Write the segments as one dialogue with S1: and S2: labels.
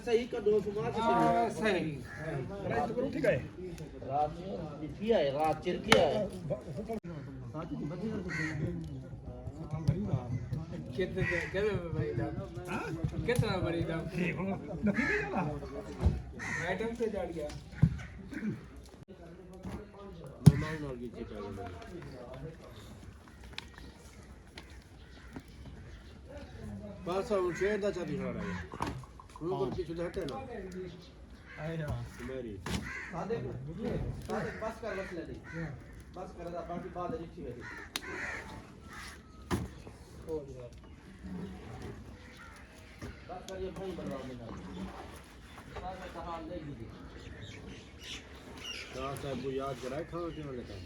S1: सही का दो समाज सही रात को ठीक है रात किया है रात चिर किया है कितने बड़ी दाम कितना बड़ी दाम आइटम से जा गया नॉर्मल नॉर्मल चेक कर पास और शेयर दा चली रहा है ऊपर पीछे हटे ना आया मेरी सादे बस कर मसले दी बस कर दा बाकी बाद रिक्शे में ओ यार बस कर ये भाई बनवा देना सारे कहां ले दी दादा साहब को याद कराए खाना क्यों लेता है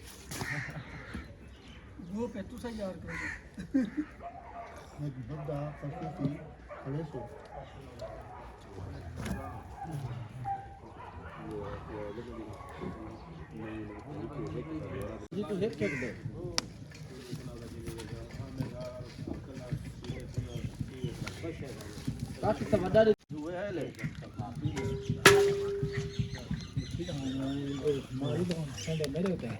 S1: वो पे तू सही याद करो एक बड़ा फंसी हमेशा ये तो हेड चेक दे काफी समझदार हुए है ले मारी तो संडे मेरे होते हैं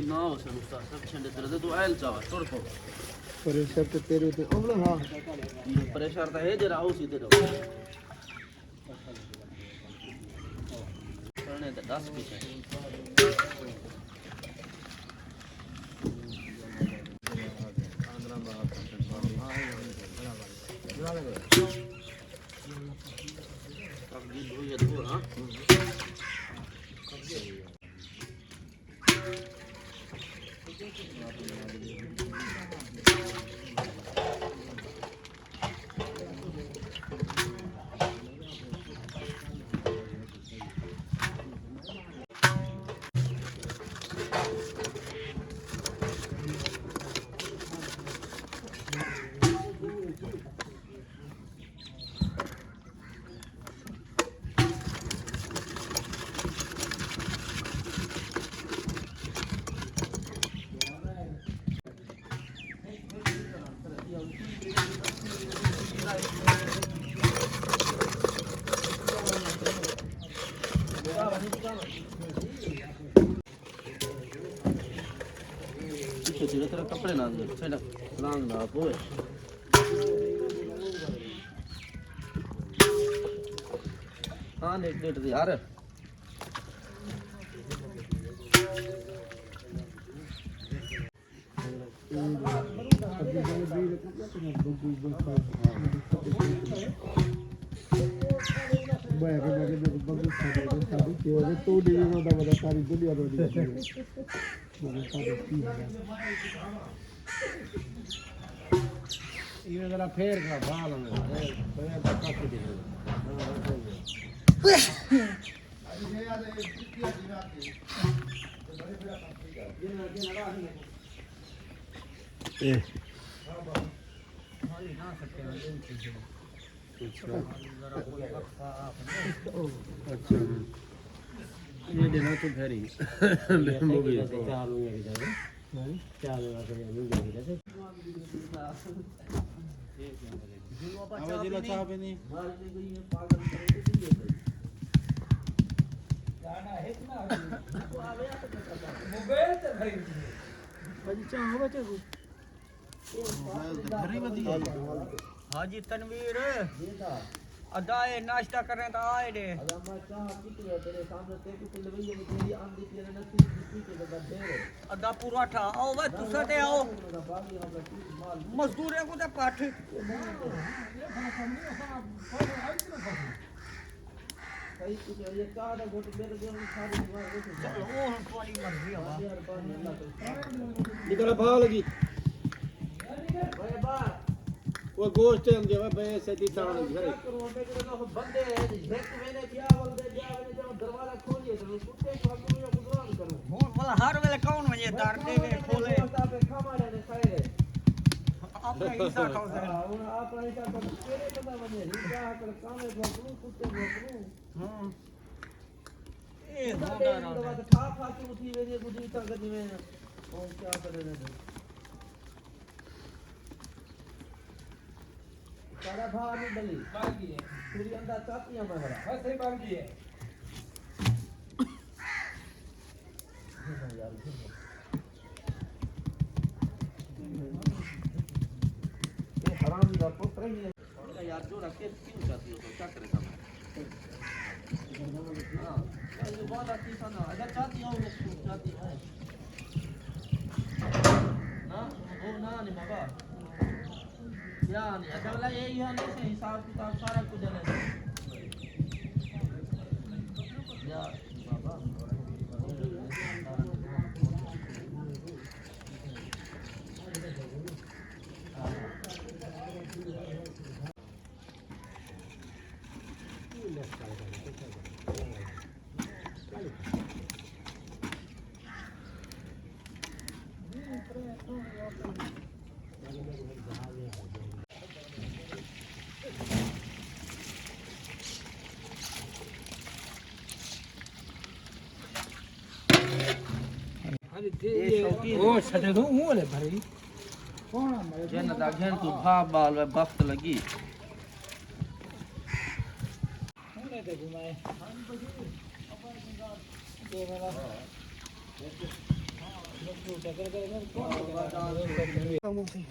S1: ना हो सकता सब संडे तेरे तो आयल चावा छोड़ को प्रेशर तो तेरे होते अमला हां प्रेशर तो है जरा आओ सीधे रहो करने तो 10 पीछे अब ये दो ये दो हां Tidak terlalu kapal nanti, saya nak lang dah apa? हाँ नेट नेट यार ये जरा फेर का भाल में फेर का काफी दे अच्छा ये देना तो फेरी मूवी चार लोग लग जाएंगे चार लोग आकर मिल जाएंगे जैसे अब जिला चाह पे नहीं गाना है ना मोबाइल तो भाई भाई चाह बचे को घरी बदी हाजी तनवीर अदाए नाश्ता करें तो आए दे अदा मैं चाह कितने तेरे सामने ते को ले वही तेरी आंधी तेरे नसी के बदे अदा पूरा ठा आओ वे तू सदे आओ मजदूर को ते पाठ कई कुछ ये का दा गोट मेरे जो सारी चलो वो हम पानी मर गया निकल भाव लगी भाई बा वो गोश्त हम जो है से दी तान घर बंदे झेक मैंने क्या बोलते जो दरवाजा खोलिए तो कुत्ते को हम गुजरान करो वो वाला हर वेले कौन वजे दार दे खोले अपने हिस्सा खाओ से
S2: ਹੁਣ ਆਪਣਾ ਹੀ ਤਾਂ ਕਿਹੜੇ ਪਤਾ ਵਜੇ ਹੀਗਾ ਕਰ ਕਾਵੇਂ ਭੋਕਰੂ ਕੁੱਤੇ ਭੋਕਰੂ
S1: ਹਾਂ ਇਹ
S2: ਉਹਦਾ
S1: ਹੁੰਦਾ
S2: ਦੇ
S1: ਨਾ
S2: ਨੂੰ ਬਾਅਦ ਖਾ ਕੇ ਉਠੀ ਵੇਦੀ ਗੁੱਡੀ ਤਾਂ ਜਿਵੇਂ ਉਹ ਕੀ ਕਰੇ ਨੇ ਸਾਰਾ ਭਾਰ ਨੂੰ ਡਲੀ
S1: ਬਾਗੀ ਹੈ
S2: ਪੂਰੀ ਅੰਦਰ ਚਾਪੀਆਂ ਮੈਂ ਬੜਾ
S1: ਬਸ ਇਹ ਬਾਗੀ ਹੈ
S2: ਯਾਰ ये हराम का पुत्र ही है यार जो रखे क्यों जाती हो तो क्या करे साहब हां ये बहुत अच्छी सना अगर चाहती हो उसको चाहती है ना वो ना नहीं बाबा यानी अगला यही है नहीं से हिसाब किताब सारा कुछ है या बाबा
S1: वो छटे दो मुंह ले भरी
S2: जन दा घन तू भा बाल वे वक्त लगी
S1: मुंह दे घुमाए ठीक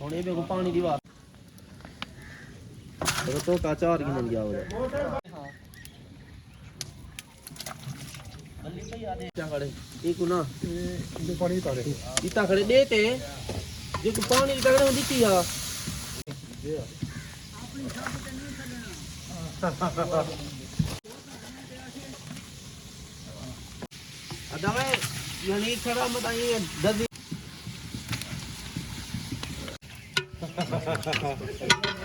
S2: ਹੁਣ ਇਹ ਵੇਖੋ ਪਾਣੀ ਦੀ ਵਾਰ तो का चार की मन गया हो क्या खड़े एक ना
S1: ये पानी तारे
S2: इतना खड़े देते जो तू पानी तगड़े में दिखती है अदावे यानी खड़ा मत आई दस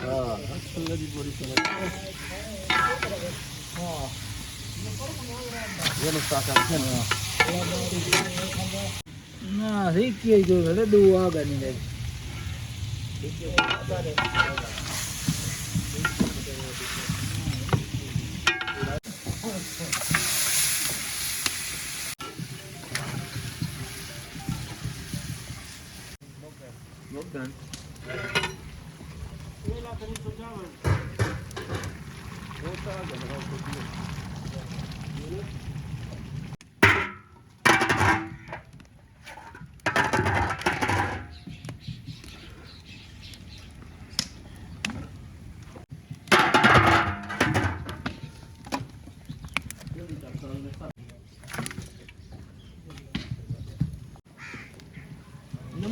S2: हाँ संगति पूरी संगति हाँ ये नुस्खा करते हैं
S1: ना ठीक है जो है दुआ करनी है
S2: Done.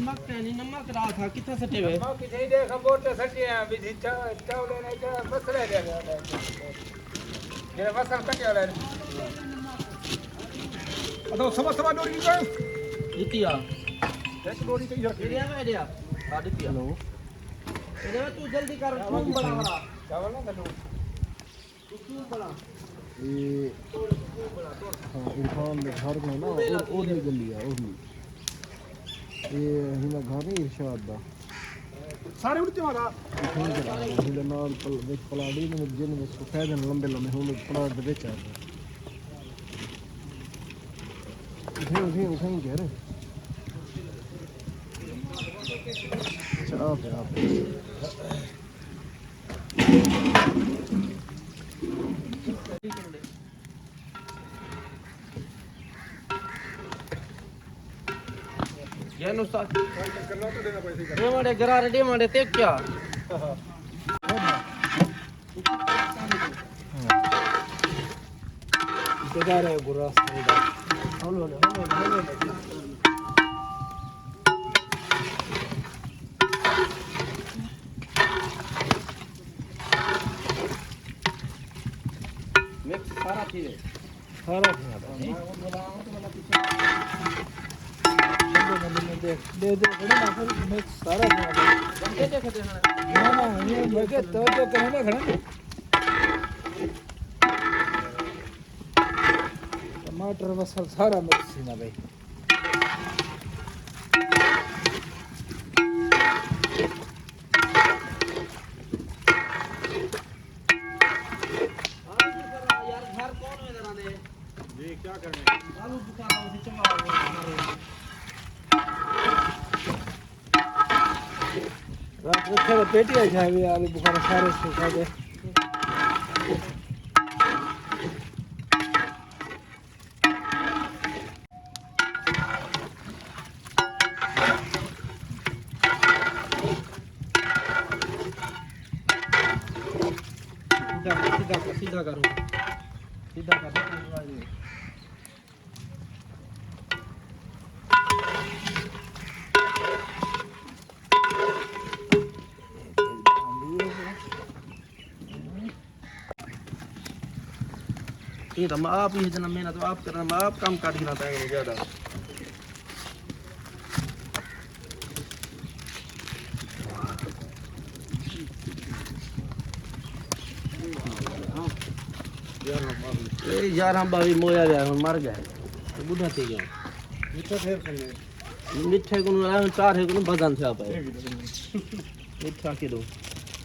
S2: नमक नहीं नमक रहा था कितना सटे हुए
S1: नमक किथे दे खबर तो सटे हैं विधि चावल ने का मसले दे ये मसल कटे वाला तो सब डोरी की
S2: दितिया
S1: एक डोरी तो ये
S2: एरिया में एरिया हां दितिया लो एरिया में तू जल्दी कर खूब बड़ा बड़ा
S1: चावल ना करो
S2: तू खूब बड़ा
S3: ये हाँ इरफान के घर में ना और गली है और ये हिना घर नहीं इरशाद दा
S1: सारे उड़ते वाला
S3: हिना नाल विच पलाड़ी ने जिन में सफेद लंबे लंबे हुन पलाड़ दे विच आ उठे घर चला पे आप
S2: ये नो सा ये मारे गरा रेडी मारे ते क्या
S3: बेकार है बुरा सौदा
S2: हेलो मिक्स सारा चीज
S3: सारा खा दे बड़े ना फिर मिक्स सारा खा
S2: बनते देखते हैं
S3: ना ये लगे तो कहने खड़ा टमाटर मसाला सारा मिक्स ही ना भाई
S2: यार घर कौन है इधर आने
S1: जी क्या करने
S2: आलू बुखारा उसे चंगा
S3: रात रखे तो पेटी है जावे आलू बुखारा सारे सुखा दे
S2: सीधा करो सीधा करो ये तो आप ही जना मेहनत तो आप करना आप काम काट ना पाएंगे ज्यादा यार हम बाबी मोया गया हम मर गए तो बुढ़ा थी गया
S3: मीठा फेर करने
S2: मिठे को ना चार है को बदन था पाए मिठा के दो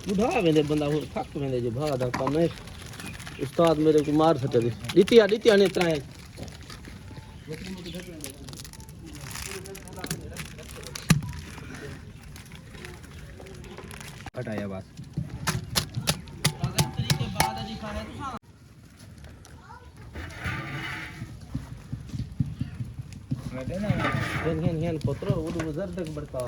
S2: बुढ़ा वेंदे बंदा हो थक वेंदे जो भाग दा काम है उस्ताद मेरे को मार सटे दितिया ने त्राए
S1: हटाया बस
S2: हेन पत्र उदु जर्दक बड़का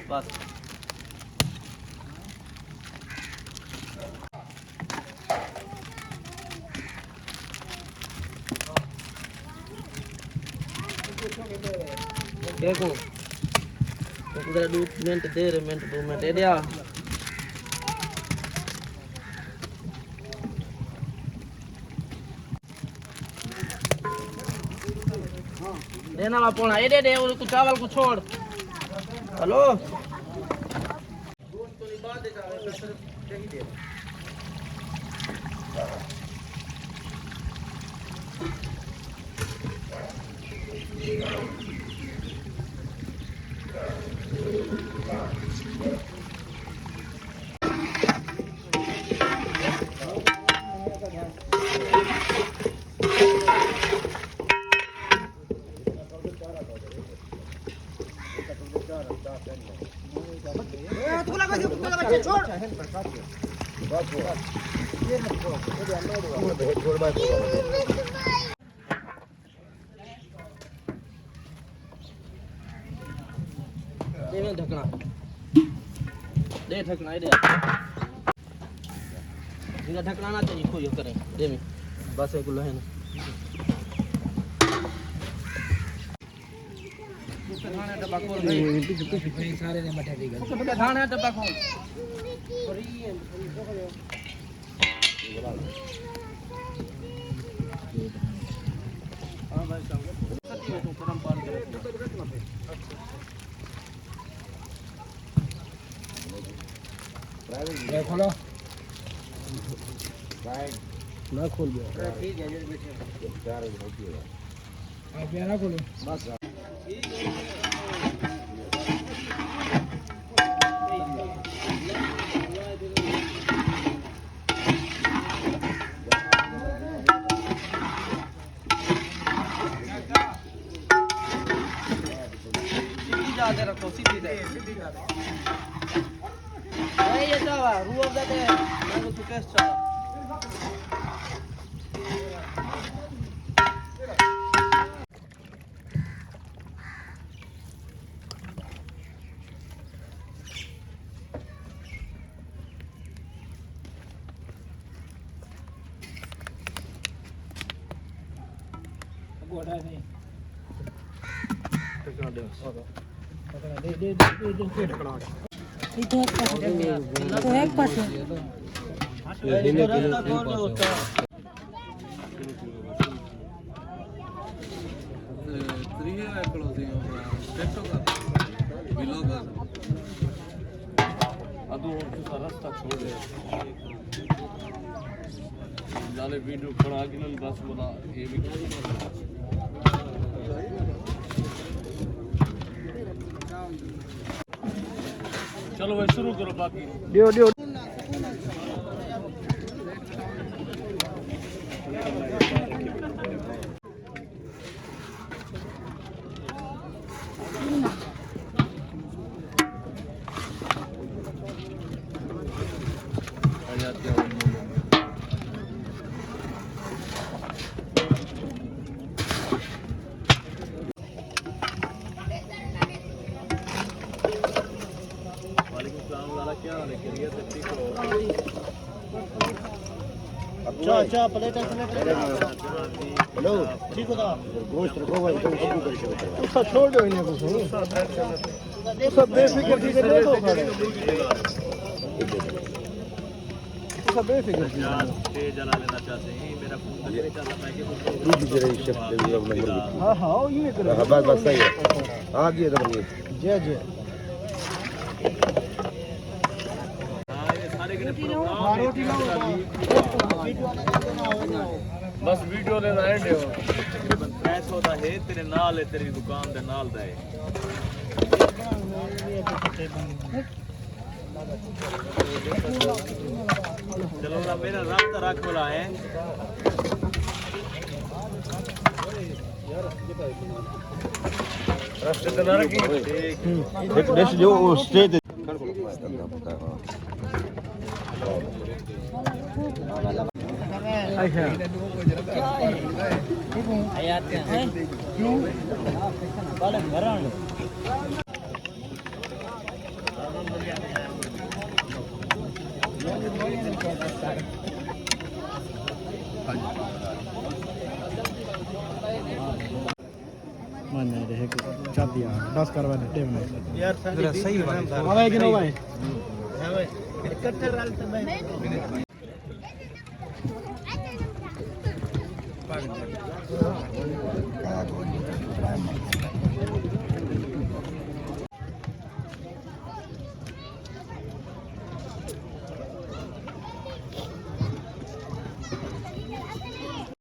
S2: बस देखो उधर 2 मिनट दे रहे मिनट 2 मिनट एरिया देना ला पोना ए दे वो कुछ चावल को छोड़ हेलो दोस्त तो नहीं बात दे जावे फिर दे ही दे देवे ढकना दे ढकना दे इनका ढकना ना चाहिए कोई करें देवे बस एक लोहे ना खाना डब्बा खोल भाई सारे ने मठे दी गल खाना डब्बा खोल हां भाई साहब सच्ची में तो गरम पानी
S3: ये खोलो ना खोल दिया
S1: ठीक है जल्दी बैठे
S3: चार होती है आप ना खोलो बस
S2: सीधी रखो सीधी दे ये जावा रूह अफ़ज़ा दे मैं तो टेस्ट चाह
S3: गोड़ा नहीं
S2: ढकना दे
S3: दे ढकना
S4: तो एक पास है
S2: ये रास्ता खोल दो उसका रास्ता छोड़ दे जाले वीडियो बना के ना बस बोला ये भी चलो भाई शुरू करो बाकी
S3: दियो दियो अच्छा प्लेट हेलो ठीक होता गोश्त रखो भाई तुम सब करके उसका छोड़ दो इन्हें कुछ सब बेफिक्र की दे दो खाने सब बेफिक्र की
S2: तेज जला लेना चाहते हैं मेरा फोन नहीं चलता मैं कि
S3: दूसरी जगह शिफ्ट नंबर हां हां ये करो हां बस सही है आ गया इधर ये जय रोटी
S2: बस वीडियो लेना एंड हो पैसा होता है तेरे नाल है तेरी दुकान दे नाल दा है चलो ना मेरा रास्ता रख वाला है रास्ते तो ना रखी
S3: एक डिश जो स्टेज अच्छा
S4: आयात है क्यों बालक भरण
S3: मन रहे चाबी बस करवा दे
S2: यार सही बात है
S3: भाई कि नो भाई
S2: हां भाई इकट्ठे डाल तो भाई